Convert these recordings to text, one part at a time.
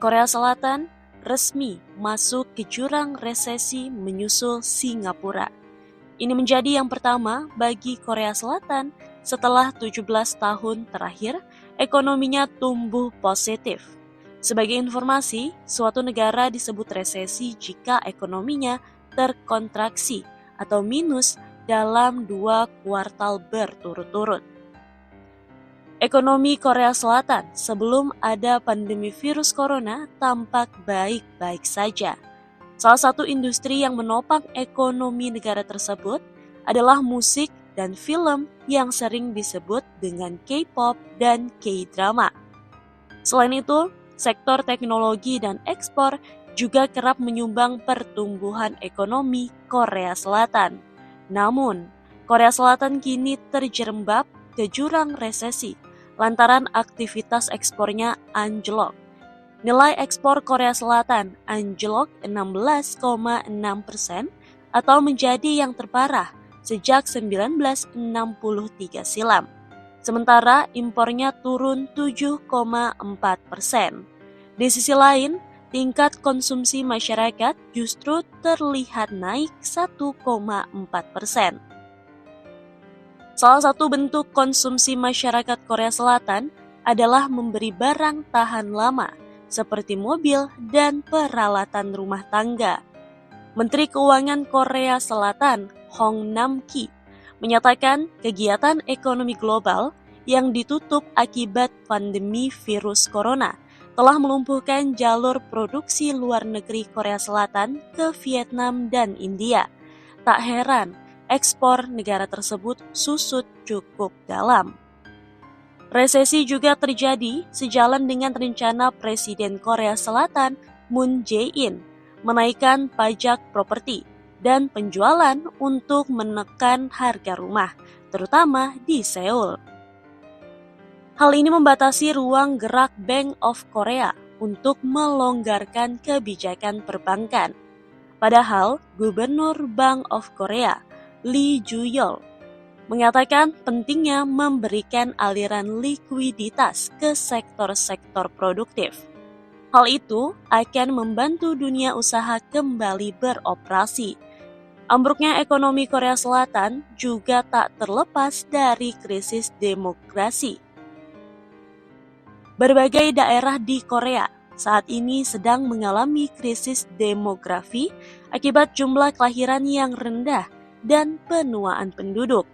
Korea Selatan resmi masuk ke jurang resesi menyusul Singapura. Ini menjadi yang pertama bagi Korea Selatan setelah 17 tahun terakhir ekonominya tumbuh positif. Sebagai informasi, suatu negara disebut resesi jika ekonominya terkontraksi atau minus dalam 2 kuartal berturut-turut. Ekonomi Korea Selatan sebelum ada pandemi virus corona tampak baik-baik saja. Salah satu industri yang menopang ekonomi negara tersebut adalah musik dan film yang sering disebut dengan K-pop dan K-drama. Selain itu, sektor teknologi dan ekspor juga kerap menyumbang pertumbuhan ekonomi Korea Selatan. Namun, Korea Selatan kini terjerembab ke jurang resesi lantaran aktivitas ekspornya anjlok. Nilai ekspor Korea Selatan anjlok 16,6% atau menjadi yang terparah sejak 1963 silam. Sementara impornya turun 7,4%. Di sisi lain, tingkat konsumsi masyarakat justru terlihat naik 1,4%. Salah satu bentuk konsumsi masyarakat Korea Selatan adalah memberi barang tahan lama, seperti mobil dan peralatan rumah tangga. Menteri Keuangan Korea Selatan, Hong Nam-ki, menyatakan kegiatan ekonomi global yang ditutup akibat pandemi virus corona telah melumpuhkan jalur produksi luar negeri Korea Selatan ke Vietnam dan India. Tak heran, ekspor negara tersebut susut cukup dalam. Resesi juga terjadi sejalan dengan rencana Presiden Korea Selatan Moon Jae-in menaikkan pajak properti dan penjualan untuk menekan harga rumah, terutama di Seoul. Hal ini membatasi ruang gerak Bank of Korea untuk melonggarkan kebijakan perbankan. Padahal, Gubernur Bank of Korea, Lee Ju-yeol, mengatakan pentingnya memberikan aliran likuiditas ke sektor-sektor produktif. Hal itu akan membantu dunia usaha kembali beroperasi. Ambruknya ekonomi Korea Selatan juga tak terlepas dari krisis demokrasi. Berbagai daerah di Korea saat ini sedang mengalami krisis demografi akibat jumlah kelahiran yang rendah dan penuaan penduduk.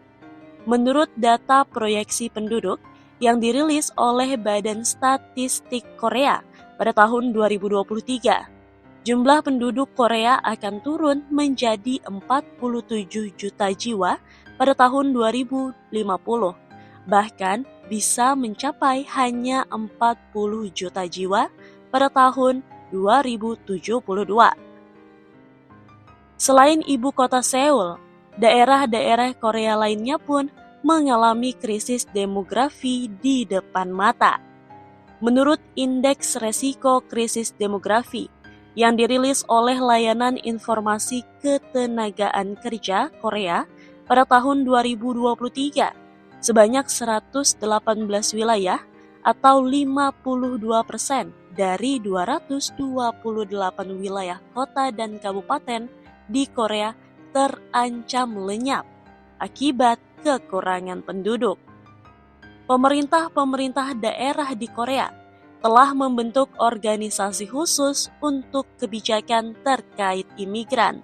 Menurut data proyeksi penduduk yang dirilis oleh Badan Statistik Korea pada tahun 2023, jumlah penduduk Korea akan turun menjadi 47 juta jiwa pada tahun 2050, bahkan bisa mencapai hanya 40 juta jiwa pada tahun 2072. Selain ibu kota Seoul, daerah-daerah Korea lainnya pun mengalami krisis demografi di depan mata. Menurut Indeks Resiko Krisis Demografi yang dirilis oleh Layanan Informasi Ketenagaan Kerja Korea pada tahun 2023, sebanyak 118 wilayah atau 52% dari 228 wilayah kota dan kabupaten di Korea terancam lenyap akibat kekurangan penduduk. Pemerintah daerah di Korea telah membentuk organisasi khusus untuk kebijakan terkait imigran.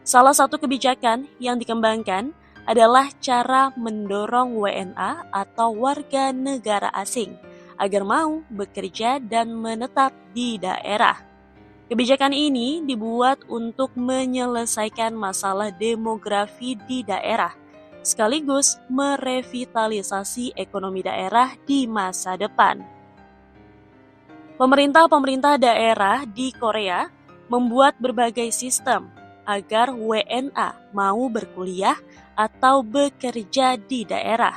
Salah satu kebijakan yang dikembangkan adalah cara mendorong WNA atau warga negara asing agar mau bekerja dan menetap di daerah. Kebijakan ini dibuat untuk menyelesaikan masalah demografi di daerah, sekaligus merevitalisasi ekonomi daerah di masa depan. Pemerintah daerah di Korea membuat berbagai sistem agar WNA mau berkuliah atau bekerja di daerah.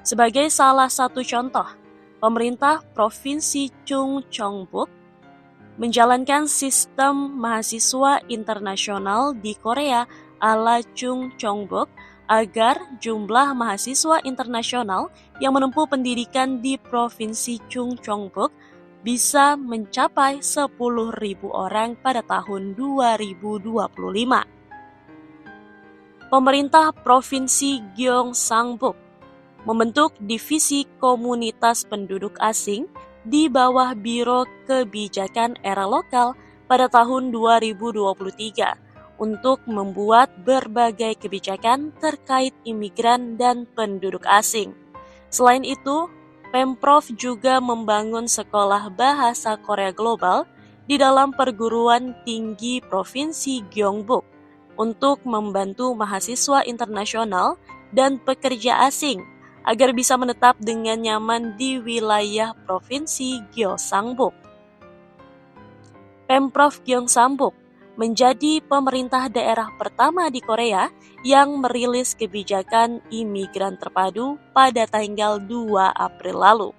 Sebagai salah satu contoh, pemerintah Provinsi Chungcheongbuk menjalankan sistem mahasiswa internasional di Korea ala Chungcheongbuk agar jumlah mahasiswa internasional yang menempuh pendidikan di Provinsi Chungcheongbuk bisa mencapai 10.000 orang pada tahun 2025. Pemerintah Provinsi Gyeongsangbuk membentuk Divisi Komunitas Penduduk Asing di bawah Biro Kebijakan Era Lokal pada tahun 2023 untuk membuat berbagai kebijakan terkait imigran dan penduduk asing. Selain itu, Pemprov juga membangun sekolah bahasa Korea global di dalam perguruan tinggi Provinsi Gyeongbuk untuk membantu mahasiswa internasional dan pekerja asing agar bisa menetap dengan nyaman di wilayah Provinsi Gyeongsangbuk. Pemprov Gyeongsangbuk menjadi pemerintah daerah pertama di Korea yang merilis kebijakan imigran terpadu pada tanggal 2 April lalu.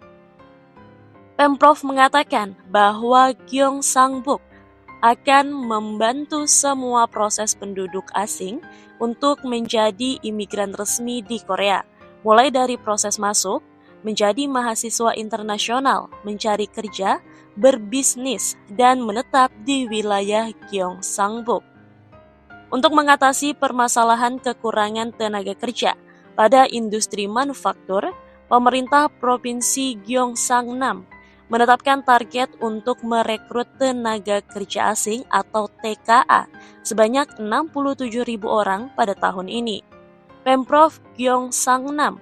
Pemprov mengatakan bahwa Gyeongsangbuk akan membantu semua proses penduduk asing untuk menjadi imigran resmi di Korea, mulai dari proses masuk, menjadi mahasiswa internasional, mencari kerja, berbisnis, dan menetap di wilayah Gyeongsangbuk. Untuk mengatasi permasalahan kekurangan tenaga kerja pada industri manufaktur, pemerintah Provinsi Gyeongsangnam menetapkan target untuk merekrut tenaga kerja asing atau TKA sebanyak 67.000 orang pada tahun ini. Pemprov Gyeongsangnam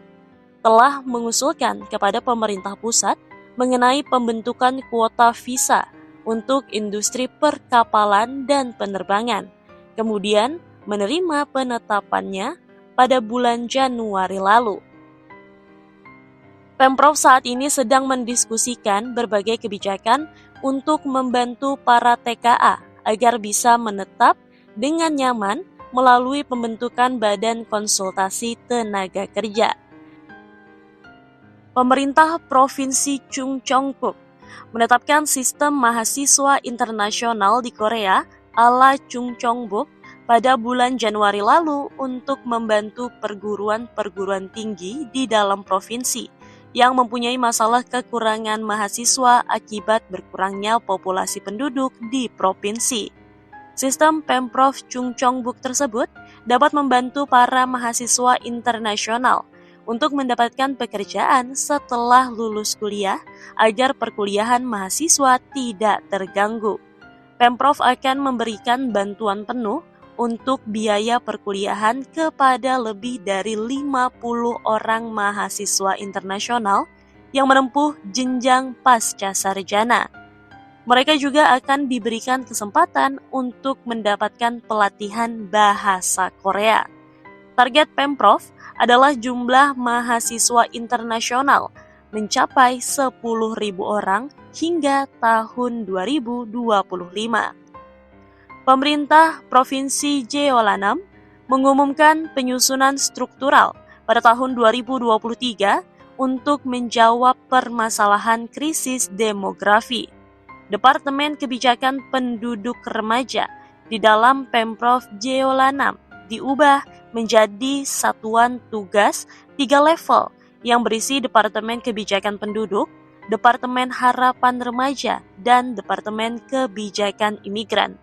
telah mengusulkan kepada pemerintah pusat mengenai pembentukan kuota visa untuk industri perkapalan dan penerbangan, kemudian menerima penetapannya pada bulan Januari lalu. Pemprov saat ini sedang mendiskusikan berbagai kebijakan untuk membantu para TKA agar bisa menetap dengan nyaman melalui pembentukan Badan Konsultasi Tenaga Kerja. Pemerintah Provinsi Chungcheongbuk menetapkan sistem mahasiswa internasional di Korea ala Chungcheongbuk pada bulan Januari lalu untuk membantu perguruan-perguruan tinggi di dalam provinsi yang mempunyai masalah kekurangan mahasiswa akibat berkurangnya populasi penduduk di provinsi. Sistem Pemprov Chungcheongbuk tersebut dapat membantu para mahasiswa internasional untuk mendapatkan pekerjaan setelah lulus kuliah agar perkuliahan mahasiswa tidak terganggu. Pemprov akan memberikan bantuan penuh untuk biaya perkuliahan kepada lebih dari 50 orang mahasiswa internasional yang menempuh jenjang pasca sarjana. Mereka juga akan diberikan kesempatan untuk mendapatkan pelatihan bahasa Korea. Target Pemprov adalah jumlah mahasiswa internasional mencapai 10.000 orang hingga tahun 2025. Pemerintah Provinsi Jeollanam mengumumkan penyusunan struktural pada tahun 2023 untuk menjawab permasalahan krisis demografi. Departemen Kebijakan Penduduk Remaja di dalam Pemprov Jeollanam diubah menjadi satuan tugas 3 level yang berisi Departemen Kebijakan Penduduk, Departemen Harapan Remaja, dan Departemen Kebijakan Imigran.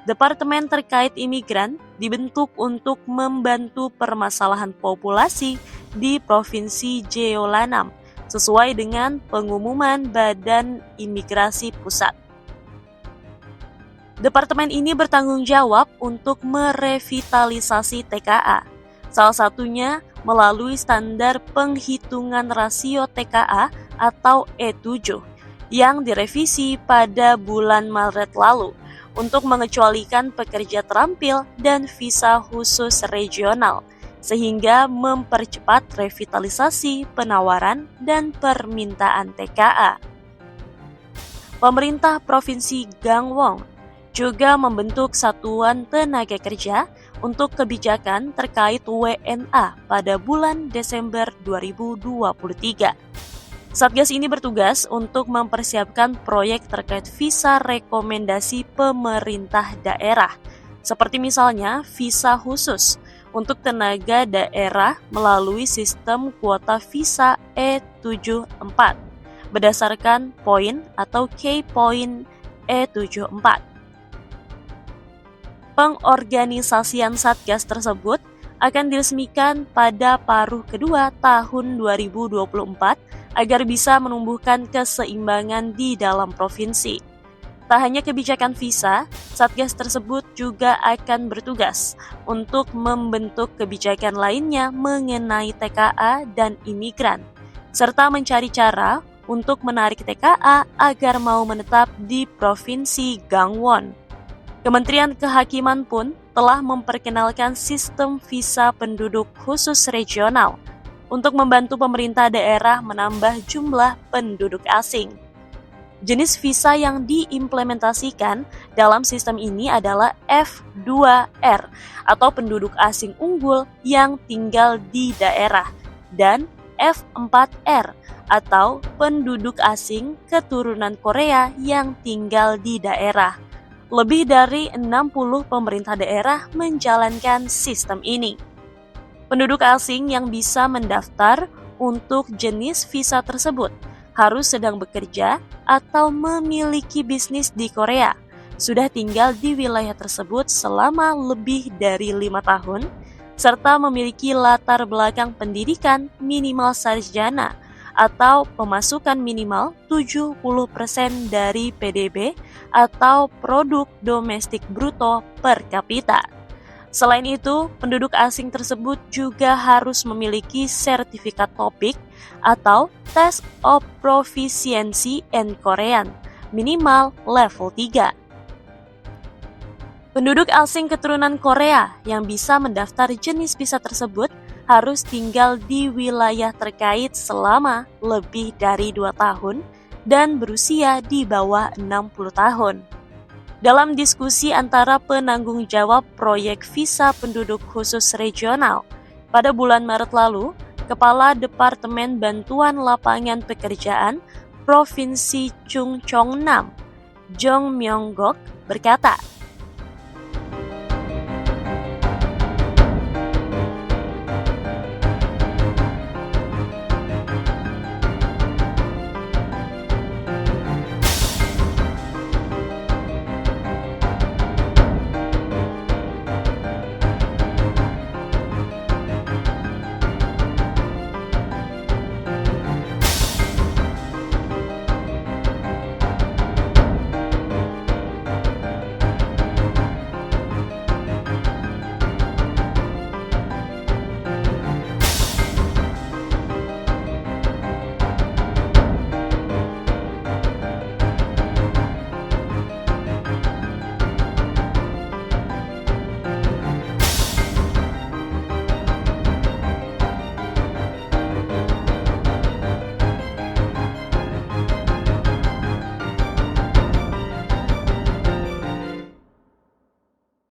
Departemen terkait imigran dibentuk untuk membantu permasalahan populasi di Provinsi Jeollanam sesuai dengan pengumuman Badan Imigrasi Pusat. Departemen ini bertanggung jawab untuk merevitalisasi TKA, salah satunya melalui standar penghitungan rasio TKA atau E7 yang direvisi pada bulan Maret lalu untuk mengecualikan pekerja terampil dan visa khusus regional, sehingga mempercepat revitalisasi penawaran dan permintaan TKA. Pemerintah Provinsi Gangwon juga membentuk Satuan Tenaga Kerja untuk kebijakan terkait WNA pada bulan Desember 2023. Satgas ini bertugas untuk mempersiapkan proyek terkait visa rekomendasi pemerintah daerah, seperti misalnya visa khusus untuk tenaga daerah melalui sistem kuota visa E74, berdasarkan poin atau Key Point E74. Pengorganisasian Satgas tersebut akan diresmikan pada paruh kedua tahun 2024 agar bisa menumbuhkan keseimbangan di dalam provinsi. Tak hanya kebijakan visa, Satgas tersebut juga akan bertugas untuk membentuk kebijakan lainnya mengenai TKA dan imigran, serta mencari cara untuk menarik TKA agar mau menetap di Provinsi Gangwon. Kementerian Kehakiman pun telah memperkenalkan sistem visa penduduk khusus regional untuk membantu pemerintah daerah menambah jumlah penduduk asing. Jenis visa yang diimplementasikan dalam sistem ini adalah F2R atau penduduk asing unggul yang tinggal di daerah dan F4R atau penduduk asing keturunan Korea yang tinggal di daerah. Lebih dari 60 pemerintah daerah menjalankan sistem ini. Penduduk asing yang bisa mendaftar untuk jenis visa tersebut harus sedang bekerja atau memiliki bisnis di Korea, sudah tinggal di wilayah tersebut selama lebih dari 5 tahun, serta memiliki latar belakang pendidikan minimal sarjana atau pemasukan minimal 70% dari PDB atau produk domestik bruto per kapita. Selain itu, penduduk asing tersebut juga harus memiliki sertifikat TOPIK atau Test of Proficiency in Korean, minimal level 3. Penduduk asing keturunan Korea yang bisa mendaftar jenis visa tersebut harus tinggal di wilayah terkait selama lebih dari 2 tahun dan berusia di bawah 60 tahun. Dalam diskusi antara penanggung jawab proyek visa penduduk khusus regional, pada bulan Maret lalu, Kepala Departemen Bantuan Lapangan Pekerjaan Provinsi Chungcheongnam, Jong Myung-gok, berkata,